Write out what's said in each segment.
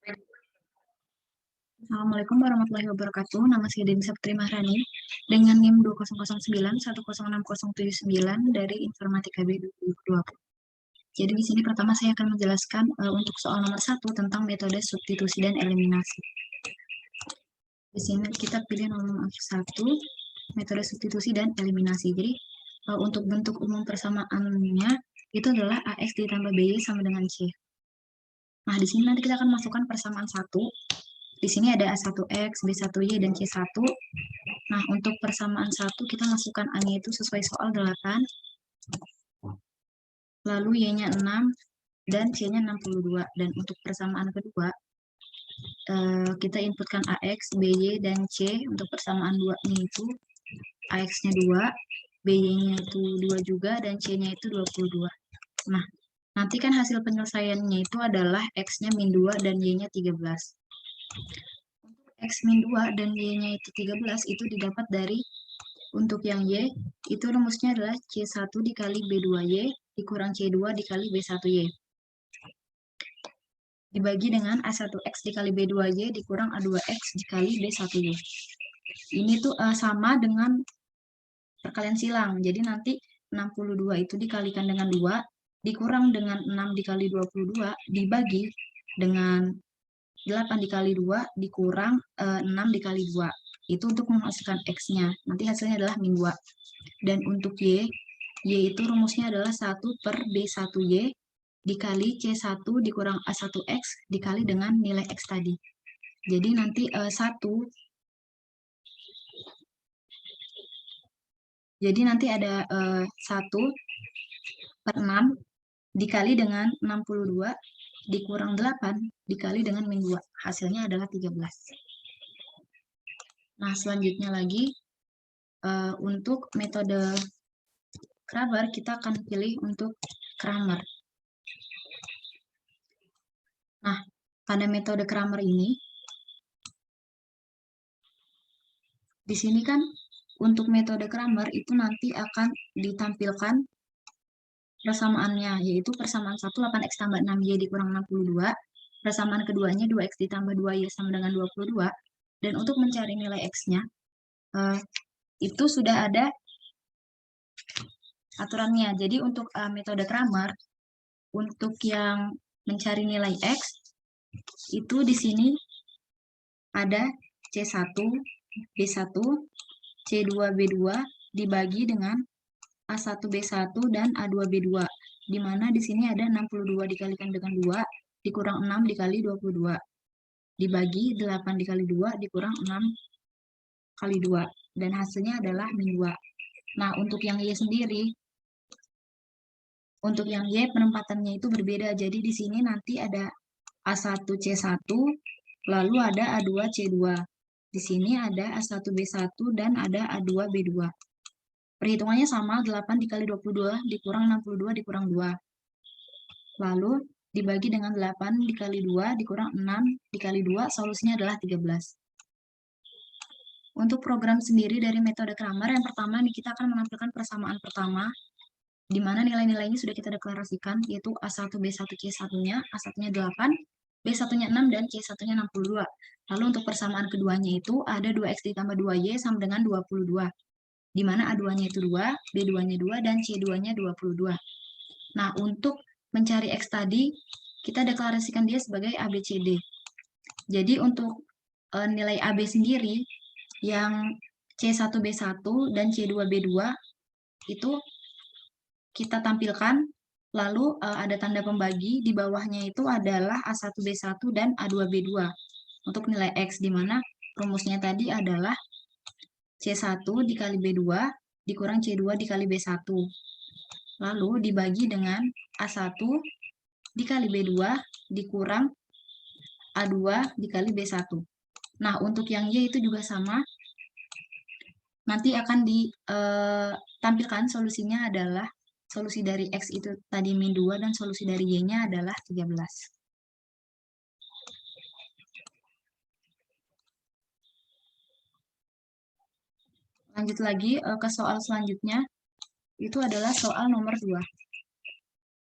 Assalamualaikum warahmatullahi wabarakatuh. Nama saya Dewi Saptri Mahrani dengan NIM 2009 dari Informatika B 2020. Jadi di sini pertama saya akan menjelaskan untuk soal nomor 1 tentang metode substitusi dan eliminasi. Di sini kita pilih nomor 1, metode substitusi dan eliminasi. Jadi untuk bentuk umum persamaannya itu adalah AX ditambah BY sama dengan C. Nah, di sini nanti kita akan masukkan persamaan 1. Di sini ada A1X, B1Y, dan C1. Nah, untuk persamaan 1, kita masukkan A-nya itu sesuai soal 8. Lalu Y-nya 6, dan C-nya 62. Dan untuk persamaan kedua, kita inputkan AX, BY, dan C. Untuk persamaan 2-nya itu, AX-nya 2, BY-nya itu 2 juga, dan C-nya itu 22. Nah, nanti kan hasil penyelesaiannya itu adalah X-nya min 2 dan Y-nya 13. X min 2 dan Y-nya itu 13 itu didapat dari, untuk yang Y, itu rumusnya adalah C1 dikali B2Y dikurang C2 dikali B1Y. Dibagi dengan A1X dikali B2Y dikurang A2X dikali B1Y. Ini tuh sama dengan perkalian silang. Jadi nanti 62 itu dikalikan dengan 2, dikurang dengan 6 dikali 22, dibagi dengan 8 dikali 2, dikurang 6 dikali 2. Itu untuk menghasilkan X-nya. Nanti hasilnya adalah min 2. Dan untuk Y itu rumusnya adalah 1 per B1Y dikali C1 dikurang A1X dikali dengan nilai X tadi. Jadi nanti 1. Jadi nanti ada 1 per 6 dikali dengan 62 dikurang 8 dikali dengan min 2. Hasilnya adalah 13. Nah, selanjutnya lagi untuk metode Kramer, kita akan pilih untuk Kramer. Nah, pada metode Kramer ini, di sini kan untuk metode Kramer itu nanti akan ditampilkan persamaannya, yaitu persamaan 1 8x tambah 6y dikurang 62, persamaan keduanya 2x ditambah 2y sama dengan 22, dan untuk mencari nilai x-nya, itu sudah ada aturannya. Jadi untuk metode Kramer, untuk yang mencari nilai x, itu di sini ada C1, B1, C2, B2 dibagi dengan A1, B1 dan A2, B2. Di mana di sini ada 62 dikalikan dengan 2, dikurang 6 dikali 22. Dibagi 8 dikali 2, dikurang 6 kali 2. Dan hasilnya adalah min 2. Nah, untuk yang Y sendiri, untuk yang Y penempatannya itu berbeda. Jadi di sini nanti ada A1, C1, lalu ada A2, C2. Di sini ada A1, B1, dan ada A2, B2. Perhitungannya sama, 8 dikali 22 dikurang 62 dikurang 2. Lalu dibagi dengan 8 dikali 2 dikurang 6 dikali 2, solusinya adalah 13. Untuk program sendiri dari metode Kramer, yang pertama nih kita akan menampilkan persamaan pertama, di mana nilai-nilainya sudah kita deklarasikan, yaitu A1, B1, C1-nya, A1-nya 8, B1-nya 6, dan C1-nya 62. Lalu untuk persamaan keduanya itu ada 2X ditambah 2Y sama dengan 22. Di mana A2-nya itu 2, B2-nya 2, dan C2-nya 22. Nah, untuk mencari X tadi, kita deklarasikan dia sebagai ABCD. Jadi untuk nilai AB sendiri, yang C1B1 dan C2B2 itu kita tampilkan, lalu ada tanda pembagi, di bawahnya itu adalah A1B1 dan A2B2 untuk nilai X, di mana rumusnya tadi adalah C1 dikali B2 dikurang C2 dikali B1. Lalu dibagi dengan A1 dikali B2 dikurang A2 dikali B1. Nah, untuk yang Y itu juga sama. Nanti akan ditampilkan solusinya adalah, solusi dari X itu tadi min 2 dan solusi dari Y-nya adalah 13. Lanjut lagi ke soal selanjutnya, itu adalah soal nomor 2.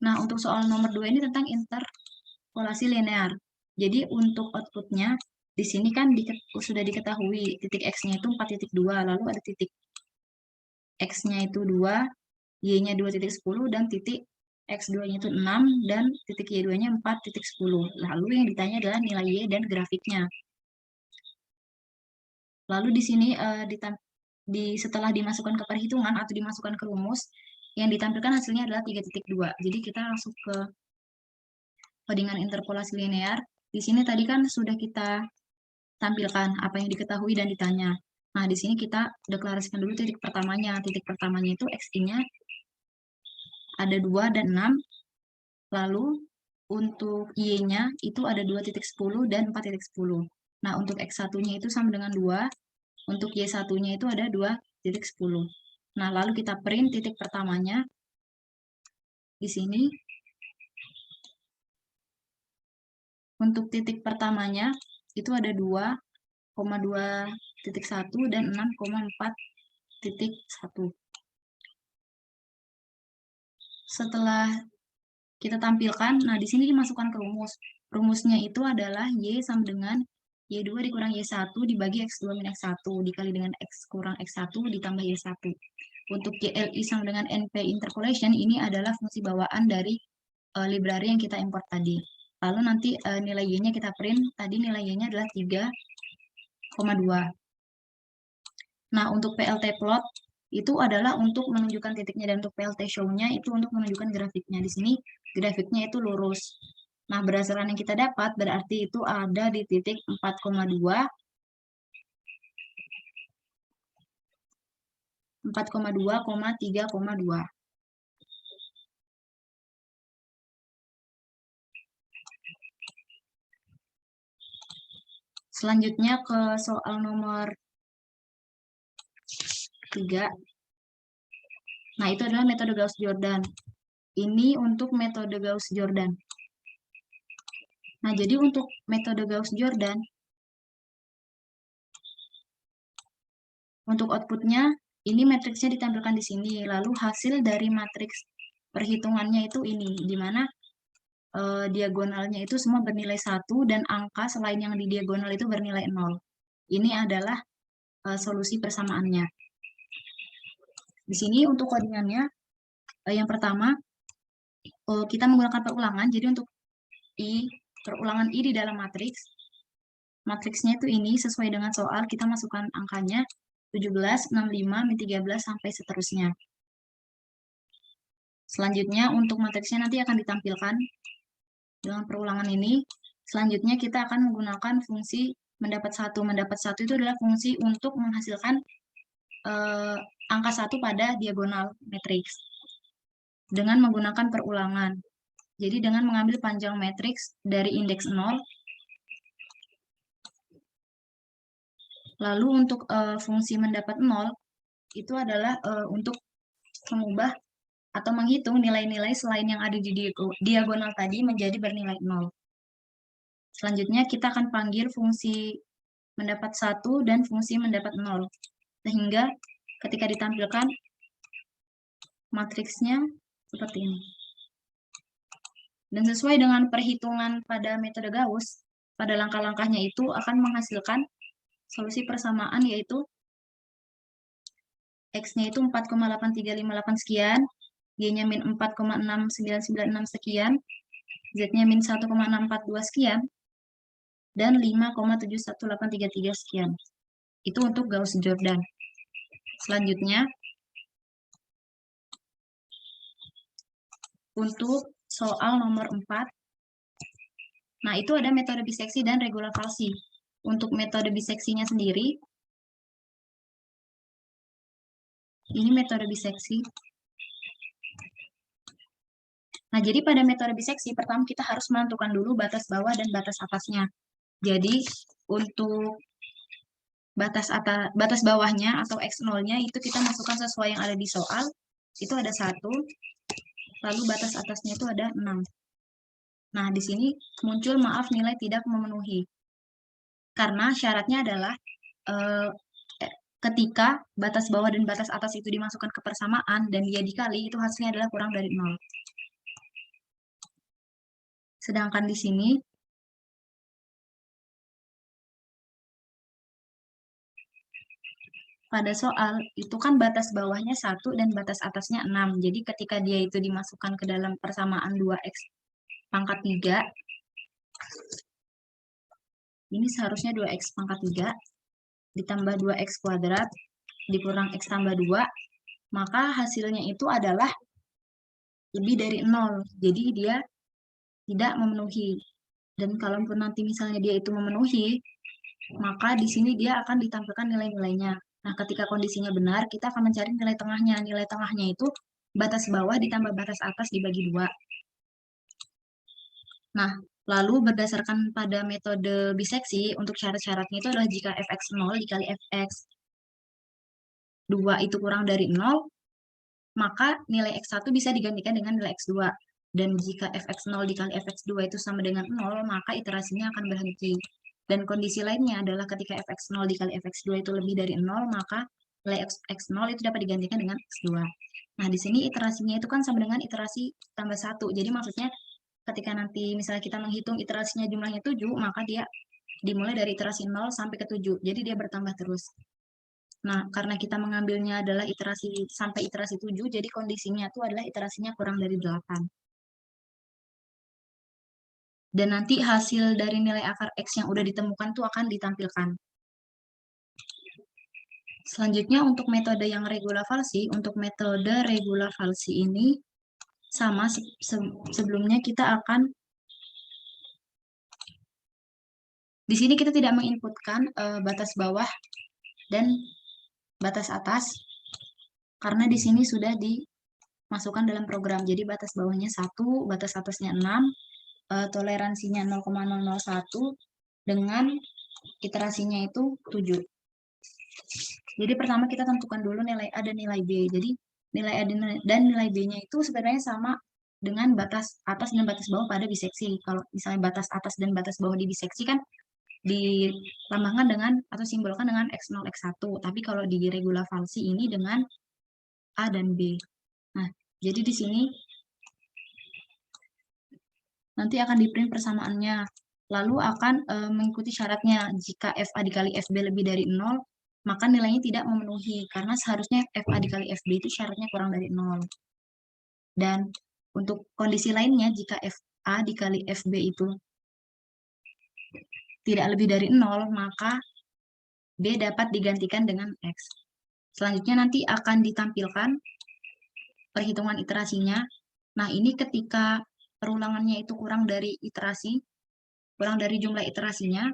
Nah, untuk soal nomor 2 ini tentang interpolasi linear. Jadi untuk outputnya, di sini kan sudah diketahui titik X-nya itu 4,2, lalu ada titik X-nya itu 2, Y-nya 2,10, dan titik X2-nya itu 6, dan titik Y2-nya 4,10. Lalu yang ditanya adalah nilai Y dan grafiknya. Lalu di sini setelah dimasukkan ke perhitungan atau dimasukkan ke rumus, yang ditampilkan hasilnya adalah 3,2. Jadi kita langsung ke codingan interpolasi linear. Di sini tadi kan sudah kita tampilkan apa yang diketahui dan ditanya. Nah, di sini kita deklarasikan dulu titik pertamanya. Titik pertamanya itu X-nya ada 2 dan 6. Lalu untuk Y-nya itu ada 2,10 dan 4,10. Nah, untuk X1-nya itu sama dengan 2. Untuk Y1-nya itu ada 2,10. Nah, lalu kita print titik pertamanya. Di sini, untuk titik pertamanya itu ada 2,2,1 dan 6,4,1. Setelah kita tampilkan, nah di sini dimasukkan ke rumus. Rumusnya itu adalah Y sama dengan Y2 dikurang Y1 dibagi X2 min X1 dikali dengan X kurang X1 ditambah Y1. Untuk YLI sama dengan NP interpolation, ini adalah fungsi bawaan dari library yang kita import tadi. Lalu nanti nilai Y-nya kita print, tadi nilai Y-nya adalah 3,2. Nah, untuk PLT plot, itu adalah untuk menunjukkan titiknya, dan untuk PLT show-nya itu untuk menunjukkan grafiknya. Di sini grafiknya itu lurus. Nah, berdasarkan yang kita dapat, berarti itu ada di titik 4,2, 3,2. Selanjutnya ke soal nomor 3. Nah, itu adalah metode Gauss-Jordan. Ini untuk metode Gauss-Jordan. Nah, jadi untuk metode Gauss-Jordan, untuk outputnya, ini matriksnya ditampilkan di sini. Lalu hasil dari matriks perhitungannya itu ini, di mana diagonalnya itu semua bernilai 1 dan angka selain yang di diagonal itu bernilai 0. Ini adalah solusi persamaannya. Di sini untuk codingannya, yang pertama, kita menggunakan perulangan. Jadi untuk perulangan I di dalam matriks, matriksnya itu ini sesuai dengan soal, kita masukkan angkanya 17, 65, min 13, sampai seterusnya. Selanjutnya untuk matriksnya nanti akan ditampilkan dengan perulangan ini. Selanjutnya kita akan menggunakan fungsi mendapat 1. Mendapat 1 itu adalah fungsi untuk menghasilkan angka 1 pada diagonal matriks dengan menggunakan perulangan. Jadi dengan mengambil panjang matriks dari indeks 0. Lalu untuk fungsi mendapat 0 itu adalah untuk mengubah atau menghitung nilai-nilai selain yang ada di diagonal tadi menjadi bernilai 0. Selanjutnya kita akan panggil fungsi mendapat 1 dan fungsi mendapat 0. Sehingga ketika ditampilkan matriksnya seperti ini. Dan sesuai dengan perhitungan pada metode Gauss, pada langkah-langkahnya itu akan menghasilkan solusi persamaan, yaitu X-nya itu 4,8358 sekian, Y-nya min 4,6996 sekian, Z-nya min 1,642 sekian, dan 5,71833 sekian. Itu untuk Gauss-Jordan. Selanjutnya, untuk soal nomor 4, nah itu ada metode biseksi dan regular falsi. Untuk metode biseksinya sendiri, ini metode biseksi. Nah, jadi pada metode biseksi, pertama kita harus menentukan dulu batas bawah dan batas atasnya. Jadi, untuk batas bawahnya atau X0-nya itu kita masukkan sesuai yang ada di soal. Itu ada 1, lalu batas atasnya itu ada 6. Nah, di sini muncul maaf nilai tidak memenuhi. Karena syaratnya adalah ketika batas bawah dan batas atas itu dimasukkan ke persamaan dan dia dikali, itu hasilnya adalah kurang dari 0. Sedangkan di sini pada soal itu kan batas bawahnya 1 dan batas atasnya 6. Jadi ketika dia itu dimasukkan ke dalam persamaan 2x pangkat 3, ini seharusnya 2x pangkat 3 ditambah 2x kuadrat dikurang x tambah 2, maka hasilnya itu adalah lebih dari 0. Jadi dia tidak memenuhi. Dan kalaupun nanti misalnya dia itu memenuhi, maka di sini dia akan ditampilkan nilai-nilainya. Nah, ketika kondisinya benar, kita akan mencari nilai tengahnya. Nilai tengahnya itu batas bawah ditambah batas atas dibagi 2. Nah, lalu berdasarkan pada metode biseksi, untuk syarat-syaratnya itu adalah jika fx 0 dikali fx 2 itu kurang dari 0, maka nilai x1 bisa digantikan dengan nilai x2. Dan jika fx0 dikali fx2 itu sama dengan 0, maka iterasinya akan berhenti. Dan kondisi lainnya adalah ketika fx0 dikali fx2 itu lebih dari 0, maka nilai x0 itu dapat digantikan dengan x2. Nah, di sini iterasinya itu kan sama dengan iterasi tambah 1. Jadi maksudnya ketika nanti misalnya kita menghitung iterasinya jumlahnya 7, maka dia dimulai dari iterasi 0 sampai ke 7. Jadi dia bertambah terus. Nah, karena kita mengambilnya adalah iterasi sampai iterasi 7, jadi kondisinya itu adalah iterasinya kurang dari 8. Dan nanti hasil dari nilai akar X yang udah ditemukan itu akan ditampilkan. Selanjutnya untuk metode yang regula falsi, untuk metode regula falsi ini sama sebelumnya kita akan di sini kita tidak menginputkan batas bawah dan batas atas karena di sini sudah dimasukkan dalam program. Jadi batas bawahnya 1, batas atasnya 6, toleransinya 0,001 dengan iterasinya itu 7. Jadi pertama kita tentukan dulu nilai A dan nilai B. Jadi nilai A dan nilai B-nya itu sebenarnya sama dengan batas atas dan batas bawah pada biseksi. Kalau misalnya batas atas dan batas bawah di biseksi kan dilambangkan dengan atau simbolkan dengan X0, X1. Tapi kalau di regula falsi ini dengan A dan B. Nah, jadi di sini nanti akan di-print persamaannya. Lalu akan mengikuti syaratnya. Jika FA dikali FB lebih dari 0, maka nilainya tidak memenuhi. Karena seharusnya FA dikali FB itu syaratnya kurang dari 0. Dan untuk kondisi lainnya, jika FA dikali FB itu tidak lebih dari 0, maka B dapat digantikan dengan X. Selanjutnya nanti akan ditampilkan perhitungan iterasinya. Nah, ini ketika perulangannya itu kurang dari iterasi, kurang dari jumlah iterasinya,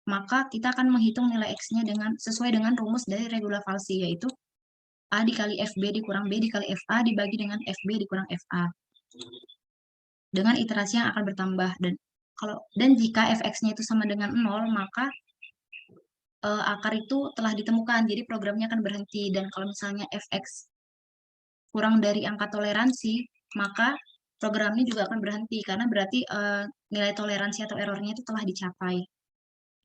maka kita akan menghitung nilai X-nya sesuai dengan rumus dari regula falsi, yaitu A dikali FB dikurang B dikali FA dibagi dengan FB dikurang FA. Dengan iterasi yang akan bertambah. Dan jika fx-nya itu sama dengan 0, maka akar itu telah ditemukan, jadi programnya akan berhenti. Dan kalau misalnya fx kurang dari angka toleransi, maka programnya juga akan berhenti, karena berarti nilai toleransi atau errornya itu telah dicapai.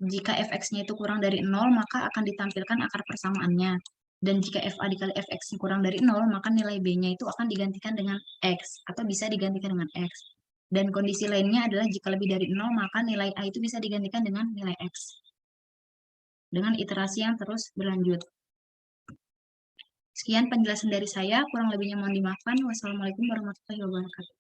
Jika fx-nya itu kurang dari 0, maka akan ditampilkan akar persamaannya. Dan jika FA dikali fx kurang dari 0, maka nilai B-nya itu akan digantikan dengan X, atau bisa digantikan dengan X. Dan kondisi lainnya adalah jika lebih dari 0, maka nilai A itu bisa digantikan dengan nilai X. Dengan iterasi yang terus berlanjut. Sekian penjelasan dari saya, kurang lebihnya mohon dimaafkan. Wassalamualaikum warahmatullahi wabarakatuh.